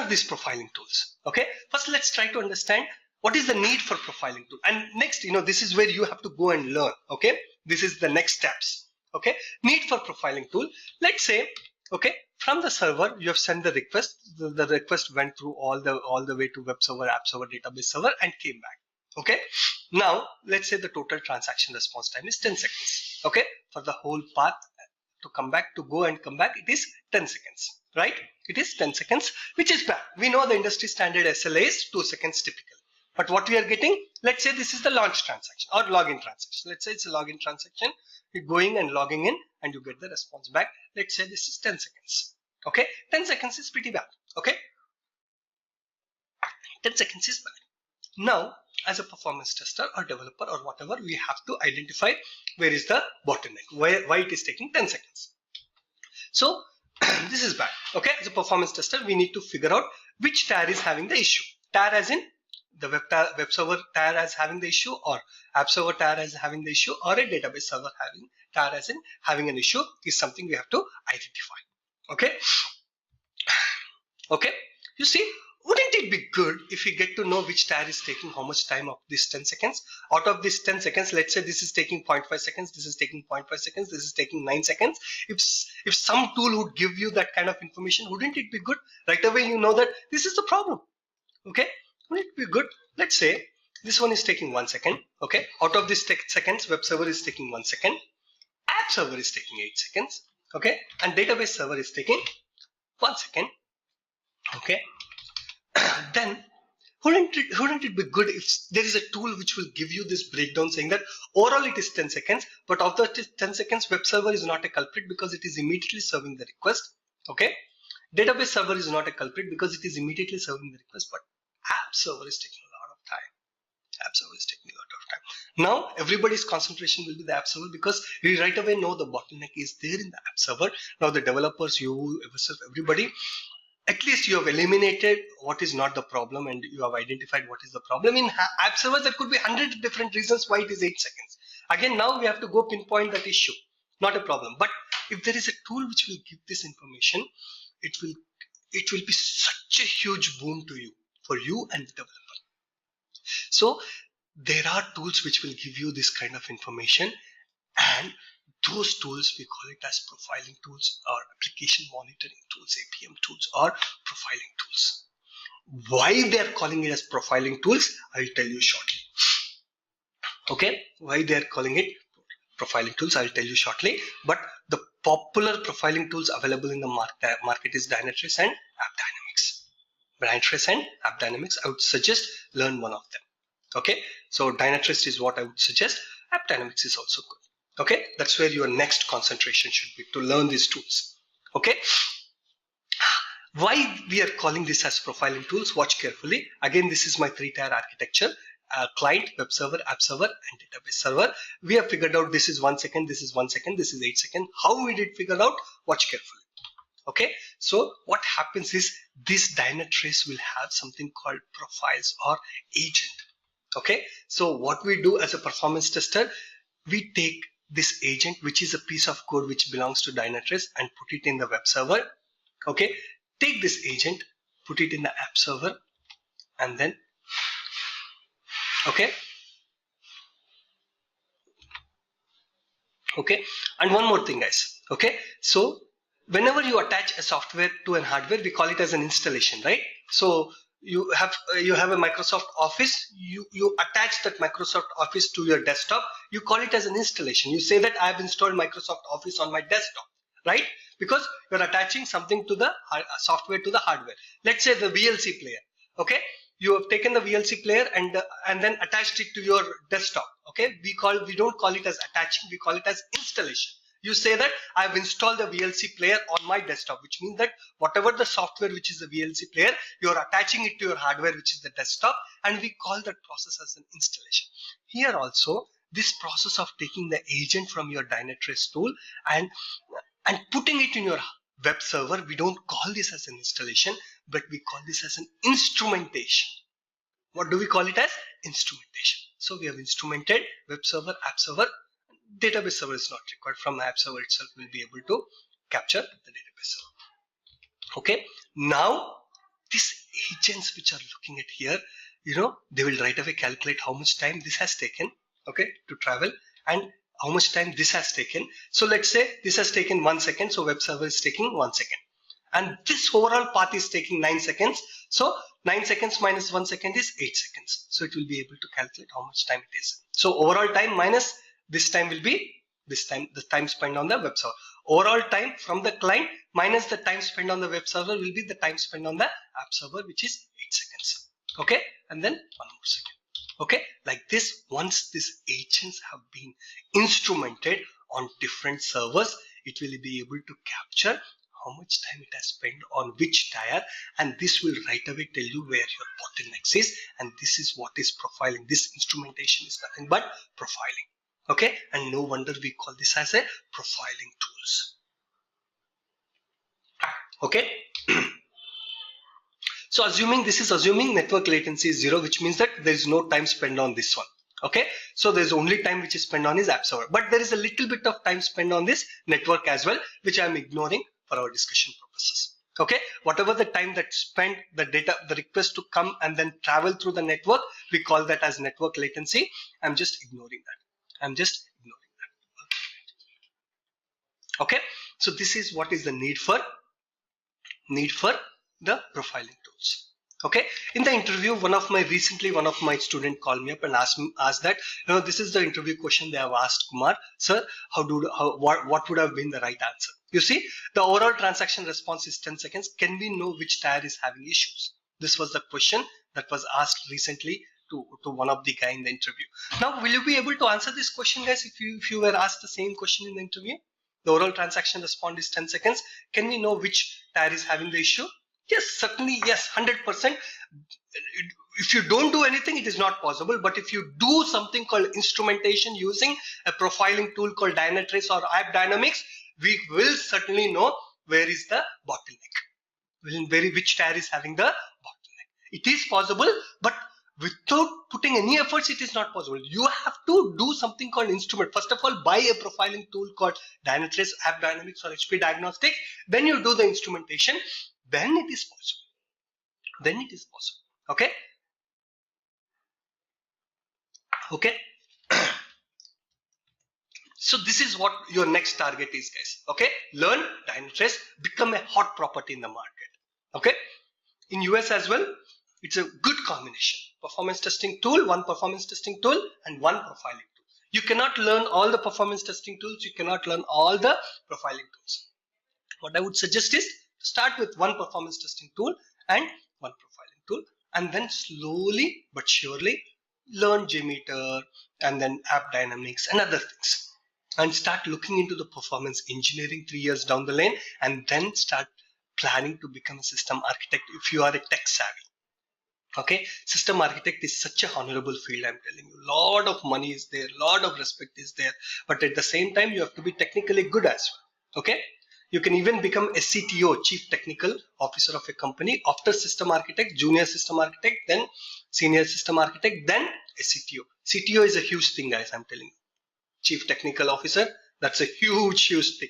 these profiling tools? Okay, first let's try to understand what is the need for profiling tool, and next, this is where you have to go and learn. Okay, this is the next steps. Okay, need for profiling tool. Let's say, okay, from the server you have sent the request. The request went through all the way to web server, app server, database server, and came back. Okay, now let's say the total transaction response time is 10 seconds. Okay, for the whole path to come back, to go and come back, it is 10 seconds, right? It is 10 seconds, which is bad. We know the industry standard SLA is 2 seconds typical. But what we are getting, let's say this is the launch transaction or login transaction. Let's say it's a login transaction. You're going and logging in and you get the response back. Let's say this is 10 seconds. Okay, 10 seconds is pretty bad. Okay, 10 seconds is bad. Now, as a performance tester or developer or whatever, we have to identify where is the bottleneck, why it is taking 10 seconds. So this is bad. Okay, as a performance tester, we need to figure out which tier is having the issue. Tier as in the web server tier as having the issue, or app server tier as having the issue, or a database server having tier as in having an issue, is something we have to identify. Okay. Okay. You see, wouldn't it be good if we get to know which tier is taking how much time of this 10 seconds? Out of this 10 seconds, let's say this is taking 0.5 seconds, this is taking 0.5 seconds, this is taking 9 seconds. If some tool would give you that kind of information, wouldn't it be good? Right away you know that this is the problem. Okay, wouldn't it be good? Let's say this one is taking 1 second. Okay, out of this 10 seconds, web server is taking 1 second, app server is taking 8 seconds. Okay, and database server is taking 1 second. Okay, then wouldn't it be good if there is a tool which will give you this breakdown saying that overall it is 10 seconds, but of the 10 seconds web server is not a culprit because it is immediately serving the request. Okay, database server is not a culprit because it is immediately serving the request, but app server is taking a lot of time. App server is taking a lot of time. Now everybody's concentration will be the app server because we right away know the bottleneck is there in the app server. Now the developers, you, yourself, everybody, at least you have eliminated what is not the problem and you have identified what is the problem. In app servers, there could be 100 different reasons why it is 8 seconds. Again, now we have to go pinpoint that issue. Not a problem. But if there is a tool which will give this information, it will be such a huge boon to you, for you and the developer. So there are tools which will give you this kind of information, and those tools we call it as profiling tools or application monitoring tools, APM tools or profiling tools. Why they are calling it as profiling tools, I will tell you shortly. Okay, why they are calling it profiling tools, I will tell you shortly. But the popular profiling tools available in the market is Dynatrace and AppDynamics. Dynatrace and AppDynamics, I would suggest learn one of them. Okay, so Dynatrace is what I would suggest. AppDynamics is also good. Okay, that's where your next concentration should be, to learn these tools. Okay, why we are calling this as profiling tools? Watch carefully. Again, this is my 3-tier architecture: client, web server, app server, and database server. We have figured out this is 1 second, this is 1 second, this is 8 seconds. How we did figure out? Watch carefully. Okay, so what happens is this Dynatrace will have something called profiles or agent. Okay, so what we do as a performance tester, we take this agent, which is a piece of code which belongs to Dynatrace, and put it in the web server. Okay, take this agent, put it in the app server, and then okay, and one more thing, guys. Okay, so whenever you attach a software to a hardware, we call it as an installation, right? So you have a Microsoft Office, you attach that Microsoft Office to your desktop, you call it as an installation. You say that I have installed Microsoft Office on my desktop, right? Because you're attaching something to the software to the hardware. Let's say the VLC player. Okay, you have taken the VLC player and then attached it to your desktop. Okay, we don't call it as attaching, we call it as installation. You say that I have installed the VLC player on my desktop, which means that whatever the software which is the VLC player, you are attaching it to your hardware, which is the desktop, and we call that process as an installation. Here also, this process of taking the agent from your Dynatrace tool and putting it in your web server, we don't call this as an installation, but we call this as an instrumentation. What do we call it as? Instrumentation. So we have instrumented web server, app server. Database server is not required. From the app server itself, we'll be able to capture the database server. Okay, now these agents which are looking at here, they will right away calculate how much time this has taken, okay, to travel, and how much time this has taken. So let's say this has taken 1 second, so web server is taking 1 second, and this overall path is taking 9 seconds. So 9 seconds minus 1 second is 8 seconds. So it will be able to calculate how much time it is. So overall time minus this time will be this time, the time spent on the web server. Overall time from the client minus the time spent on the web server will be the time spent on the app server, which is 8 seconds. Okay, and then 1 more second. Okay, like this, once these agents have been instrumented on different servers, it will be able to capture how much time it has spent on which tier, and this will right away tell you where your bottlenecks is, and this is what is profiling. This instrumentation is nothing but profiling. Okay, and no wonder we call this as a profiling tools. Okay. So assuming network latency is 0, which means that there is no time spent on this one. Okay, so there's only time which is spent on his app server, but there is a little bit of time spent on this network as well, which I'm ignoring for our discussion purposes. Okay, whatever the time that spent the data, the request to come and then travel through the network, we call that as network latency. I'm just ignoring that. Okay, so this is what is the need for the profiling tools. Okay, in the interview, one of my student called me up and asked that, this is the interview question they have asked Kumar, sir, what would have been the right answer? You see, the overall transaction response is 10 seconds. Can we know which tier is having issues? This was the question that was asked recently to one of the guy in the interview. Now, will you be able to answer this question, guys, if you were asked the same question in the interview? The overall transaction response is 10 seconds. Can we know which tier is having the issue? Yes, certainly, yes, 100%. If you don't do anything, it is not possible. But if you do something called instrumentation using a profiling tool called Dynatrace or App Dynamics, we will certainly know where is the bottleneck, which tier is having the bottleneck. It is possible, but without putting any efforts, it is not possible. You have to do something called instrument. First of all, buy a profiling tool called Dynatrace, App Dynamics, or HP Diagnostics. Then you do the instrumentation. Then it is possible. Okay. Okay. So this is what your next target is, guys. Okay. Learn Dynatrace, become a hot property in the market. Okay. In US as well, it's a good combination. Performance testing tool, one performance testing tool, and one profiling tool. You cannot learn all the performance testing tools. You cannot learn all the profiling tools. What I would suggest is start with one performance testing tool and one profiling tool, and then slowly but surely learn Jmeter and then App Dynamics and other things, and start looking into the performance engineering 3 years down the lane, and then start planning to become a system architect if you are a tech savvy. Okay, system architect is such a honorable field, I'm telling you. Lot of money is there, lot of respect is there, but at the same time you have to be technically good as well. Okay, you can even become a CTO, Chief Technical Officer of a company, after system architect, junior system architect, then senior system architect, then a CTO. CTO is a huge thing, guys, I'm telling you. Chief Technical Officer, that's a huge thing.